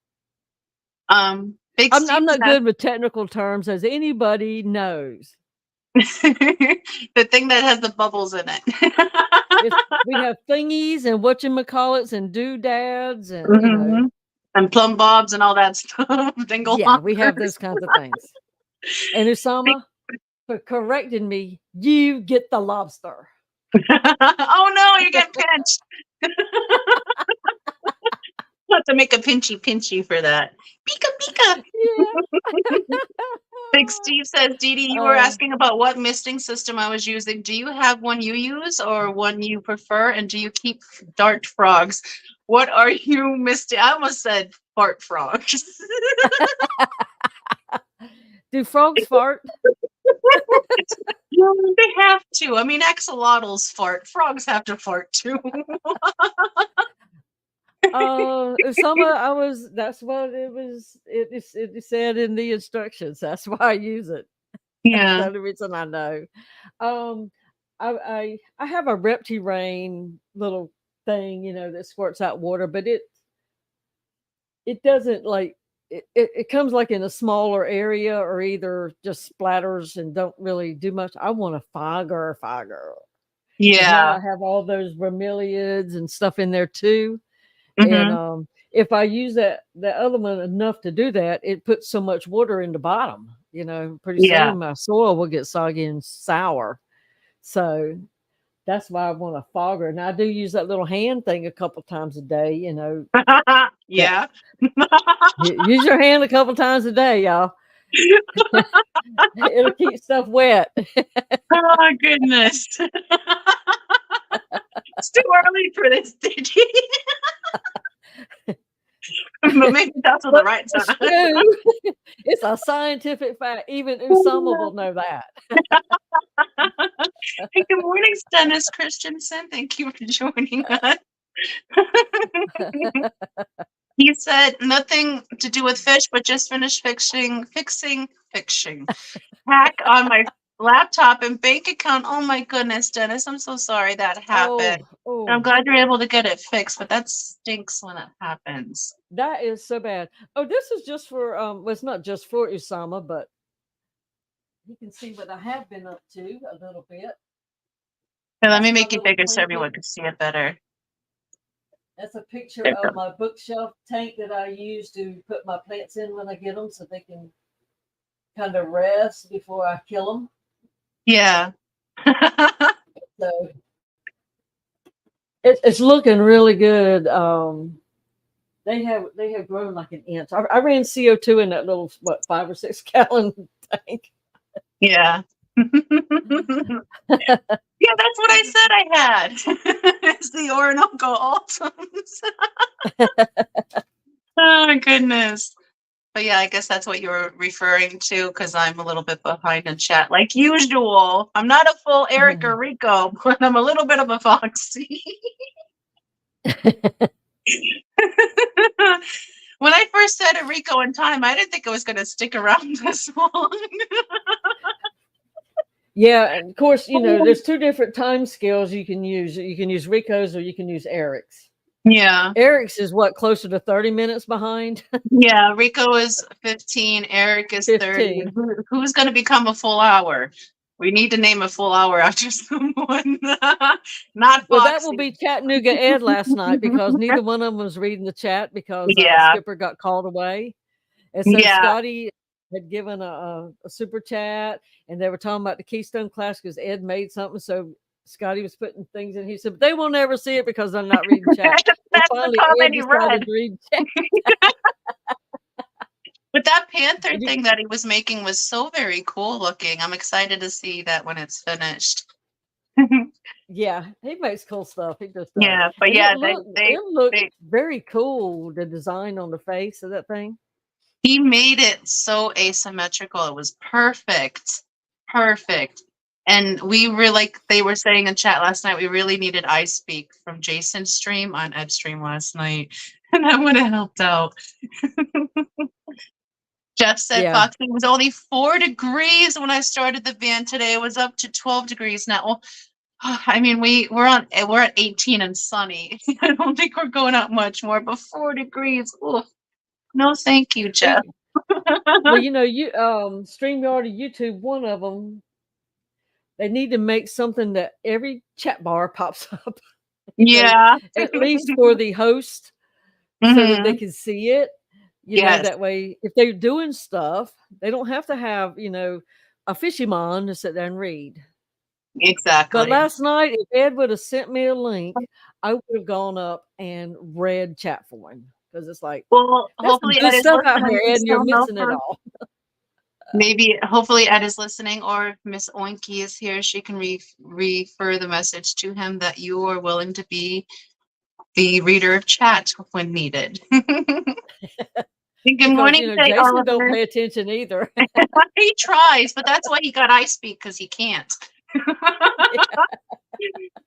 S3: Big
S4: I'm
S3: Steve
S4: not
S3: has
S4: good with technical terms, as anybody knows.
S3: the thing that has the bubbles in it.
S4: We have thingies and whatchamacallits and doodads and,
S3: hmm And plumb bobs and all that stuff. Dingle
S4: yeah, we have
S3: hoppers.
S4: those kinds of things. And
S3: Big-
S4: Usama, for correcting me, you get the lobster.
S3: Oh no, you get pinched. We'll have to make a pinchy for that. Pika pika.
S4: Yeah.
S3: Big Steve says, Dee Dee, you were asking about what misting system I was using. Do you have one you use or one you prefer? And do you keep dart frogs? What are you misting? I almost said fart frogs.
S4: Do frogs fart?
S3: Yeah, they have to. I mean, axolotls fart. Frogs have to fart too.
S4: That's what it was. It said in the instructions. That's why I use it. That's the
S3: Yeah.
S4: only reason I know. Um, I have a Repti-Rain little thing, that squirts out water, but it doesn't like it comes like in a smaller area or either just splatters and don't really do much. I want a fogger. 'Cause now I
S3: Yeah.
S4: have all those bromeliads and stuff in there too. And
S3: hmm
S4: if I use that other one enough to do that, it puts so much water in the bottom. Pretty
S3: Yeah.
S4: soon my soil will get soggy and sour. So that's why I want a fogger. And I do use that little hand thing a couple times a day. That
S3: Yeah.
S4: use your hand a couple times a day, y'all. It'll keep stuff wet.
S3: Oh goodness. It's too early for this, Digi. But maybe that's at the
S4: But
S3: right
S4: it's
S3: time.
S4: true. It's a scientific fact. Even Usama will know that.
S3: Hey, good morning, Dennis Christensen. Thank you for joining us. He said nothing to do with fish, but just finished fixing hack on my laptop and bank account. Oh my goodness, Dennis, I'm so sorry that happened. And I'm
S4: Oh,
S3: glad you're able to get it fixed, but that stinks when it happens.
S4: that is so bad. Oh, this is just for well, it's not just for Usama, but you can see what I have been up to a little bit.
S3: Here, let me
S4: That's my
S3: make you
S4: little
S3: bigger so
S4: planted.
S3: everyone can see it better.
S4: That's a picture of my bookshelf tank that I use to put my plants in when I get them, so they can kind of rest before I kill them.
S3: Yeah.
S4: So it's looking really good. They have grown like an inch. I ran CO2 in that little 5 or 6 gallon tank.
S3: Yeah. Yeah, that's what I said I had. It's the Orinoco Ultims. Oh my goodness. But yeah, I guess that's what you were referring to because I'm a little bit behind in chat, like usual. I'm not a full Erica Rico, but I'm a little bit of a Foxy. When I first said Rico in time, I didn't think it was going to stick around this long.
S4: Yeah, and of course, there's 2 different time scales you can use. You can use Rico's or you can use Eric's.
S3: Yeah.
S4: Eric's is what, closer to 30 minutes behind?
S3: Yeah, Rico is 15, Eric is 30.
S4: 15.
S3: Who's going to become a full hour? We need to name a full hour after someone. Not
S4: Well, that will
S3: Foxy.
S4: be Chattanooga Ed last night because neither one of them was reading the chat because
S3: Yeah.
S4: Skipper got called away. And so
S3: Yeah.
S4: Scotty had given a super chat, and they were talking about the Keystone class because Ed made something. So Scotty was putting things in. He said, but they will never see it because they're not reading chat.
S3: That's
S4: Finally,
S3: the comment
S4: Ed
S3: he
S4: decided
S3: read.
S4: to read chat.
S3: But that panther thing that he was making was so very cool looking. I'm excited to see that when it's finished.
S4: Yeah, he makes cool stuff. He just does.
S3: Yeah, but
S4: And
S3: yeah,
S4: it looked very cool, the design on the face of that thing.
S3: He made it so asymmetrical. It was perfect. Perfect. And we were like they were saying in chat last night, we really needed I Speak from Jason's stream on Ed's stream last night. And that would have helped out. Jeff said,
S4: Yeah.
S3: Foxy, it was only 4 degrees when I started the van today. It was up to 12 degrees now. Well, I mean, we're at 18 and sunny. I don't think we're going out much more, but 4 degrees. Oof. No, thank you, Jeff.
S4: Well, you StreamYard or YouTube, one of them, they need to make something that every chat bar pops up.
S3: Yeah.
S4: At least for the host, so that they can see it.
S3: Yes.
S4: That way, if they're doing stuff, they don't have to have, a fisherman to sit there and read.
S3: Exactly.
S4: But last night, if Ed would have sent me a link, I would have gone up and read chat for him, because it's like,
S3: well,
S4: there's some
S3: hopefully
S4: good
S3: Ed is
S4: stuff out
S3: listening.
S4: here, Ed, and you're
S3: He'll know
S4: missing it
S3: first.
S4: all.
S3: Maybe, hopefully Ed is listening, or Miss Oinky is here. She can refer the message to him that you are willing to be the reader of chat when needed. Good morning,
S4: Jason don't pay attention either.
S3: He tries, but that's why he got I speak, because he can't.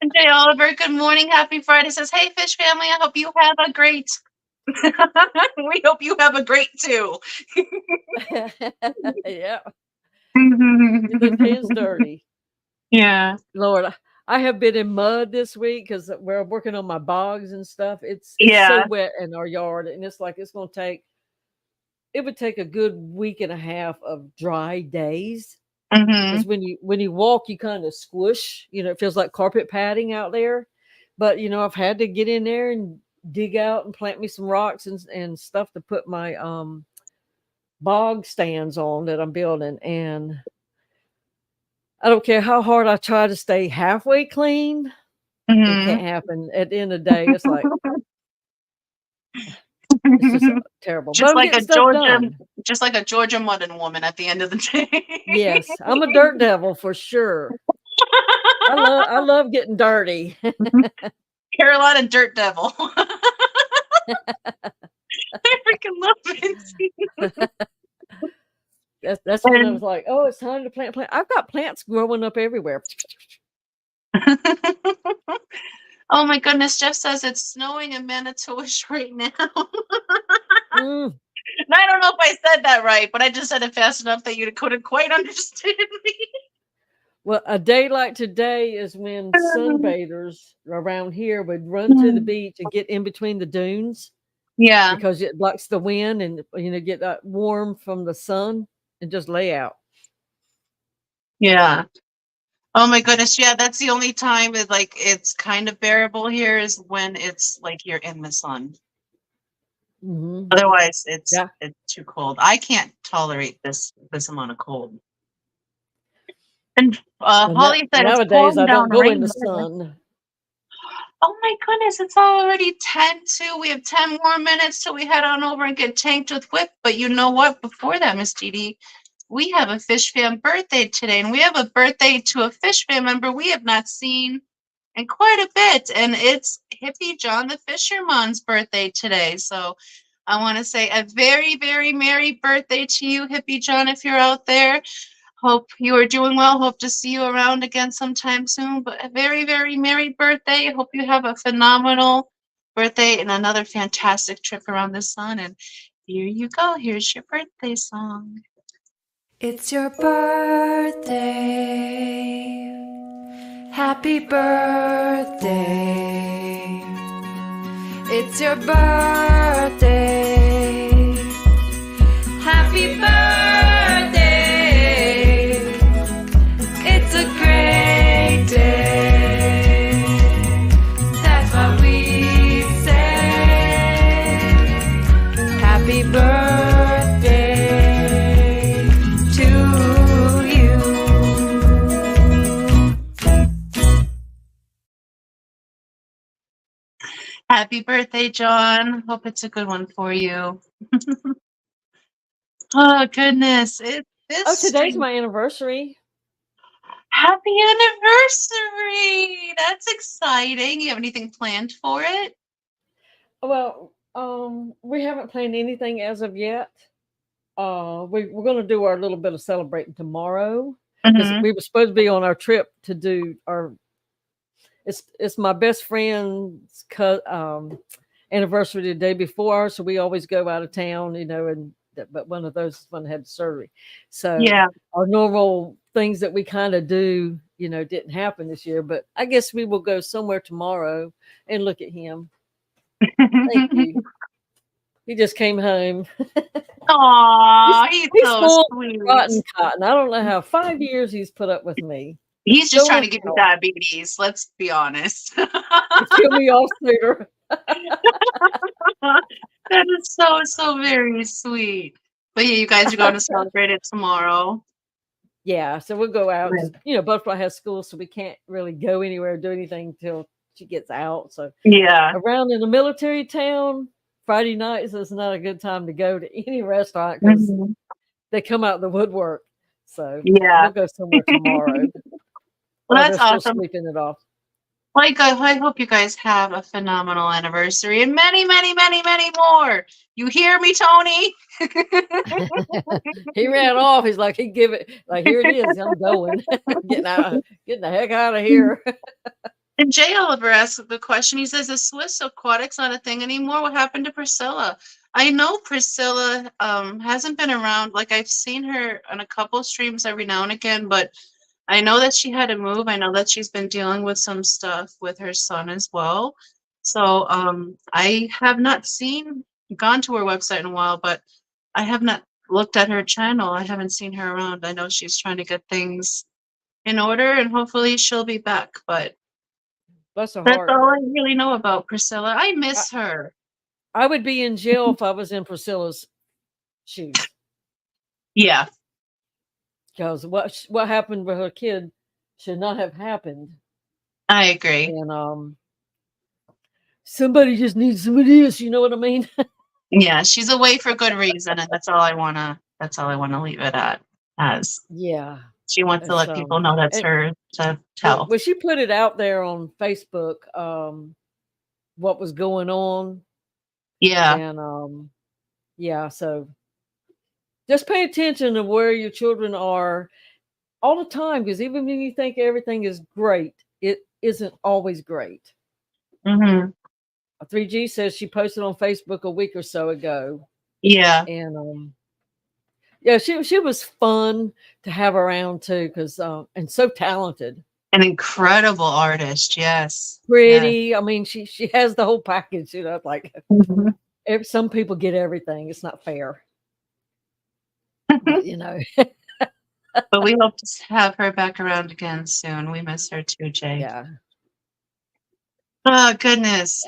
S3: And Jay Oliver, good morning, happy Friday. Says, hey, Fish family, I hope you have a great. We hope you have a great too.
S4: Yeah. Get those hands dirty.
S3: Yeah.
S4: Lord, I have been in mud this week because we're working on my bogs and stuff. It's
S3: Yeah.
S4: so wet in our yard, and it's like it would take a good week and a half of dry days. Because when you walk, you kind of squish. It feels like carpet padding out there. But I've had to get in there and dig out and plant me some rocks and stuff to put my bog stands on that I'm building. And I don't care how hard I try to stay halfway clean. It can't happen. At the end of the day, it's like it's just terrible.
S3: Just
S4: but I'm getting stuff done.
S3: Just like a Georgia muddin woman at the end of the day.
S4: Yes, I'm a dirt devil for sure. I love getting dirty.
S3: Carolina dirt devil. I freaking love it.
S4: That's when I was like, oh, it's time to plant. I've got plants growing up everywhere.
S3: Oh my goodness, Jeff says it's snowing in Manitowish right now.
S4: Mm.
S3: And I don't know if I said that right, but I just said it fast enough that you couldn't quite understand me.
S4: Well, a day like today is when sunbathers around here would run to the beach and get in between the dunes.
S3: Yeah.
S4: Because it blocks the wind and, get that warm from the sun and just lay out.
S3: Yeah. Oh my goodness. Yeah, that's the only time it's kind of bearable here is when it's like you're in the sun.
S4: Mm-hmm.
S3: Otherwise, it's too cold. I can't tolerate this amount of cold. And Holly said
S4: nowadays I don't go in the sun.
S3: Oh my goodness, it's already 10:02. We have 10 more minutes till we head on over and get tanked with whip. But you know what? Before that, Miss Dee, we have a Fish Fam birthday today, and we have a birthday to a Fish Fam member we have not seen in quite a bit, and it's Hippie John the Fisherman's birthday today. So I want to say a very, very merry birthday to you, Hippie John, if you're out there. Hope you are doing well. Hope to see you around again sometime soon. But a very, very merry birthday. Hope you have a phenomenal birthday and another fantastic trip around the sun. And here you go. Here's your birthday song.
S5: It's your birthday. Happy birthday. It's your birthday. Happy birthday. It's a great day. That's what we say. Happy birthday to you.
S3: Happy birthday, John. Hope it's a good one for you. Oh, goodness.
S4: Today's my anniversary.
S3: Happy anniversary! That's exciting. You have anything planned for it?
S4: Well, we haven't planned anything as of yet. We're going to do our little bit of celebrating tomorrow because we were supposed to be on our trip to do our. It's my best friend's anniversary the day before, so we always go out of town, and but one of those is when I had surgery. So
S3: Yeah.
S4: our normal things that we kind of do, didn't happen this year. But I guess we will go somewhere tomorrow and look at him. Thank you. He just came home.
S3: Aw, he's
S4: He's
S3: so
S4: full
S3: sweet.
S4: rotten cotton. I don't know how 5 years he's put up with me.
S3: He's just
S4: Go
S3: trying to
S4: with
S3: give you
S4: health.
S3: diabetes. Let's be honest.
S4: Kill me off sooner.
S3: That is so very sweet. But yeah, you guys are going to celebrate it tomorrow.
S4: Yeah, so we'll go out.
S3: Right.
S4: Butterfly has school, so we can't really go anywhere or do anything till she gets out. So
S3: Yeah.
S4: around in the military town, Friday nights is not a good time to go to any restaurant because
S3: Mhm.
S4: they come out the woodwork. So
S3: Yeah.
S4: we'll go somewhere tomorrow.
S3: Well,
S4: While
S3: that's
S4: they're still
S3: awesome.
S4: sleeping it off.
S3: Well, I hope you guys have a phenomenal anniversary and many, many, many, many more. You hear me, Tony?
S4: He ran off. He's like, he give it like here it is. I'm going. Getting the heck out of here.
S3: And Jay Oliver asked a good question. He says, "Is Swiss aquatics not a thing anymore? What happened to Priscilla?" I know Priscilla hasn't been around. Like I've seen her on a couple streams every now and again, but I know that she had to move. I know that she's been dealing with some stuff with her son as well. So I have not gone to her website in a while, but I have not looked at her channel. I haven't seen her around. I know she's trying to get things in order and hopefully she'll be back. But
S4: Bless her
S3: that's
S4: heart.
S3: all I really know about Priscilla. I miss her.
S4: I would be in jail if I was in Priscilla's shoes.
S3: Yeah.
S4: Because what happened with her kid should not have happened.
S3: I agree.
S4: And somebody just needs some of this, you know what I mean?
S3: Yeah, she's away for good reason, and that's all I wanna leave it at as.
S4: Yeah.
S3: She wants to let people know that's her to tell.
S4: Well, she put it out there on Facebook, what was going on.
S3: Yeah.
S4: And yeah, so just pay attention to where your children are all the time, because even when you think everything is great, it isn't always great.
S3: Mm-hmm.
S4: 3G says she posted on Facebook a week or so ago.
S3: Yeah.
S4: And yeah, she was fun to have around too, because and so talented.
S3: An incredible artist, yes.
S4: Pretty.
S3: Yes.
S4: I mean, she has the whole package, like
S3: Mm-hmm.
S4: some people get everything. It's not fair. But,
S3: But we hope to have her back around again soon. We miss her too, Jay.
S4: yeah.
S3: Oh goodness.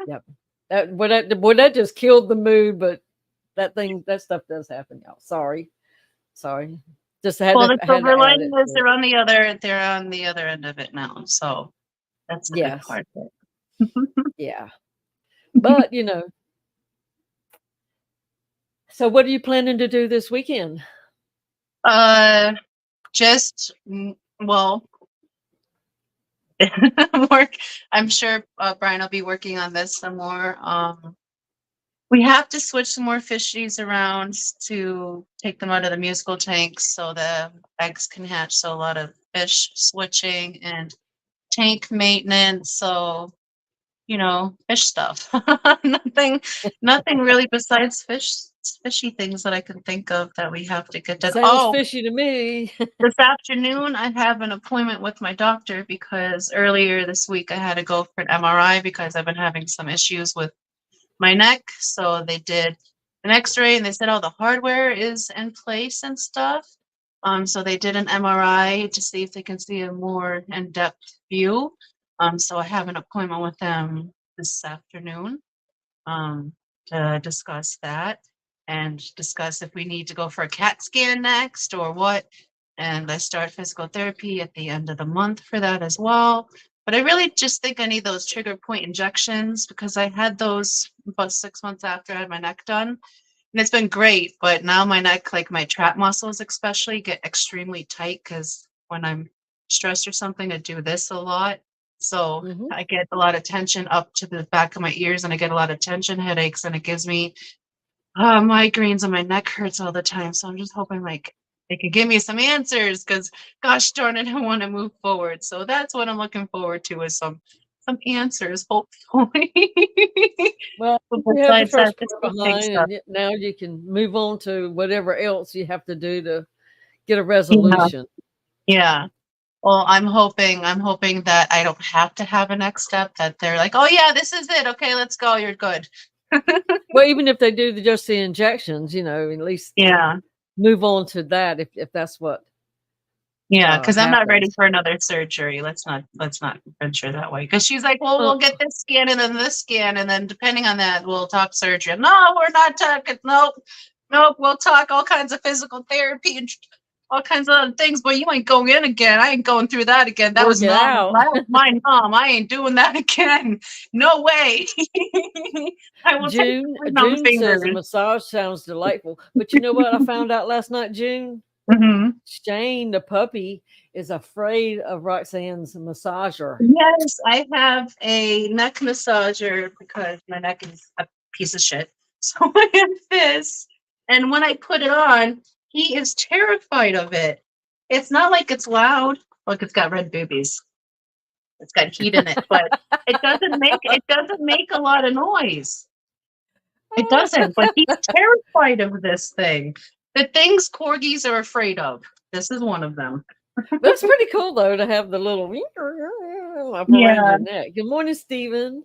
S4: Yep. That just killed the mood, but that stuff does happen, y'all. Sorry. Just had
S3: Well,
S4: to,
S3: the
S4: I had to
S3: silver
S4: add
S3: lining
S4: it
S3: is
S4: to
S3: they're
S4: it.
S3: on the other end of it now. So that's the good
S4: Yes.
S3: part of it.
S4: Yeah. But so what are you planning to do this weekend?
S3: Just well, work. I'm sure Brian will be working on this some more. We have to switch some more fishies around to take them out of the musical tanks so the eggs can hatch. So a lot of fish switching and tank maintenance. So fish stuff. nothing really besides fishy things that I can think of that we have to get done.
S4: Sounds
S3: Oh,
S4: fishy to me.
S3: this afternoon I have an appointment with my doctor because earlier this week I had to go for an MRI because I've been having some issues with my neck. So they did an x-ray and they said, oh, the hardware is in place and stuff. So they did an MRI to see if they can see a more in-depth view. So I have an appointment with them this afternoon to discuss that and discuss if we need to go for a CAT scan next or what. And I start physical therapy at the end of the month for that as well. But I really just think I need those trigger point injections because I had those about 6 months after I had my neck done. And it's been great, but now my neck, like my trap muscles especially, get extremely tight because when I'm stressed or something, I do this a lot. So I get a lot of tension up to the back of my ears and I get a lot of tension headaches and it gives me migraines and my neck hurts all the time. So I'm just hoping like they could give me some answers because gosh darn it, I want to move forward. So that's what I'm looking forward to is some some answers, hopefully.
S4: Well,
S3: But
S4: you have the
S3: besides that,
S4: first
S3: this
S4: part
S3: is big
S4: behind,
S3: stuff.
S4: and now you can move on to whatever else you have to do to get a
S3: Yeah.
S4: resolution.
S3: Yeah. Well, I'm hoping that I don't have to have a next step, that they're like, oh yeah, this is it. Okay, let's go. You're good.
S4: Well, even if they do just the injections, at least
S3: Yeah.
S4: move on to that if that's what
S3: Yeah, because I'm not ready
S4: happens.
S3: for another surgery. Let's not venture that way. Because she's like, well,
S4: Uh,
S3: we'll get this scan and then this scan, and then depending on that, we'll talk surgery. No, we're not talking. Nope, nope. We'll talk all kinds of physical therapy and all kinds of other things. But you ain't going in again. I ain't going through that again. That
S4: Work
S3: was
S4: it
S3: mom.
S4: out.
S3: That was my mom. I ain't doing that again. No way. I will take
S4: June
S3: three numb
S4: June says a
S3: fingers.
S4: massage sounds delightful. But you know what I found out last night, June?
S3: Hmm.
S4: Shane, the puppy, is afraid of Roxanne's massager.
S3: Yes, I have a neck massager because my neck is a piece of shit. So I have this. And when I put it on, he is terrified of it. It's not like it's loud. Look, it's got red boobies. It's got heat in it, but it doesn't make a lot of noise. It doesn't, but he's terrified of this thing. The things corgis are afraid of. This is one of them.
S4: But it's pretty cool though to have the little up around
S3: Yeah.
S4: your neck. Good morning, Stephen.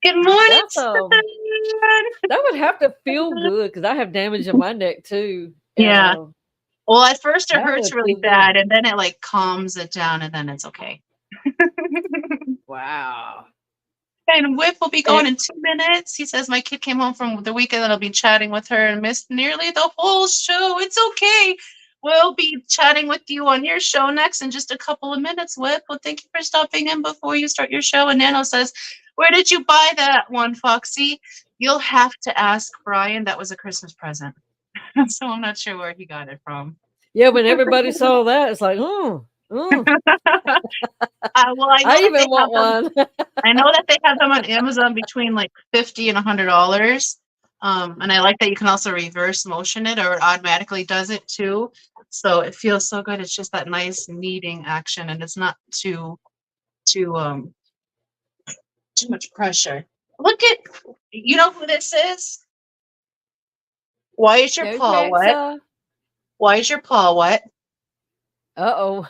S3: Good morning,
S4: That's
S3: Stephen.
S4: that would have to feel good because I have damage in my neck too.
S3: Yeah.
S4: And,
S3: Well, at first it
S4: that
S3: hurts
S4: would
S3: really
S4: feel good.
S3: bad, and then it like calms it down, and then it's okay.
S4: Wow.
S3: And Whip will be going in 2 minutes. He says my kid came home from the weekend and I'll be chatting with her and missed nearly the whole show. It's okay. We'll be chatting with you on your show next in just a couple of minutes, Whip. Well, thank you for stopping in before you start your show. And Nano says, where did you buy that one, Foxy? You'll have to ask Brian. That was a Christmas present. So I'm not sure where he got it from.
S4: Yeah, when everybody saw that, it's like, well, I even want one.
S3: I know that they have them on Amazon between like $50 and $100. And I like that you can also reverse motion it, or it automatically does it too. So it feels so good. It's just that nice kneading action, and it's not too much pressure. Look at, you know who this is? Why is your
S4: Go
S3: paw wet?
S4: Rexa.
S3: Why is your paw wet?
S4: Uh-oh.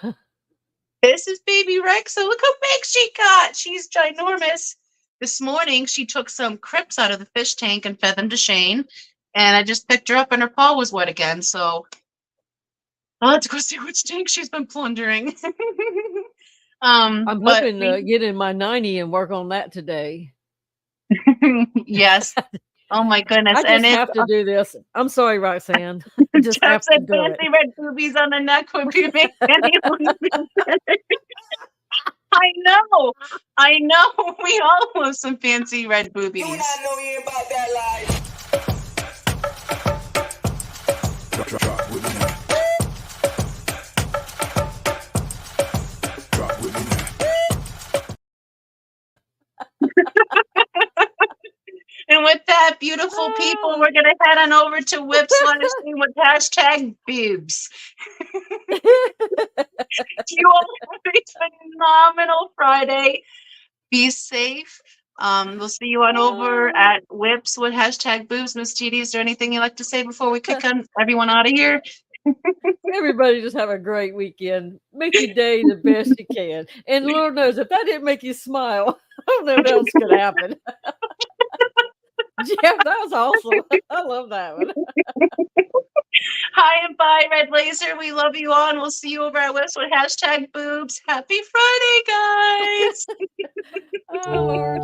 S3: This is baby Rexa. Look how big she got. She's ginormous. This morning, she took some crypts out of the fish tank and fed them to Shane. And I just picked her up and her paw was wet again. So I'll have to go see which tank she's been plundering.
S4: I'm
S3: but
S4: hoping to get in my 90 and work on that today.
S3: yes. Oh my goodness.
S4: I just have to do this. I'm sorry, Roxanne. I just have to do it.
S3: Fancy red boobies on the neck would be make anyone I know. We all have some fancy red boobies.
S2: Do not know you about that life. Drop with me now. Drop with me now.
S3: And with that, beautiful people, we're going to head on over to Whip's live stream with hashtag boobs. You all have a phenomenal Friday. Be safe. We'll see you on over at Whips with hashtag boobs. Miss TD, is there anything you'd like to say before we kick everyone out of here?
S4: Everybody just have a great weekend. Make your day the best you can. And Lord knows, if that didn't make you smile, I don't know what else could happen. Jeff, that was awesome. I love that one.
S3: Hi and bye, Red Laser. We love you all, and we'll see you over at Whips with hashtag boobs. Happy Friday, guys.
S4: Oh, Lord.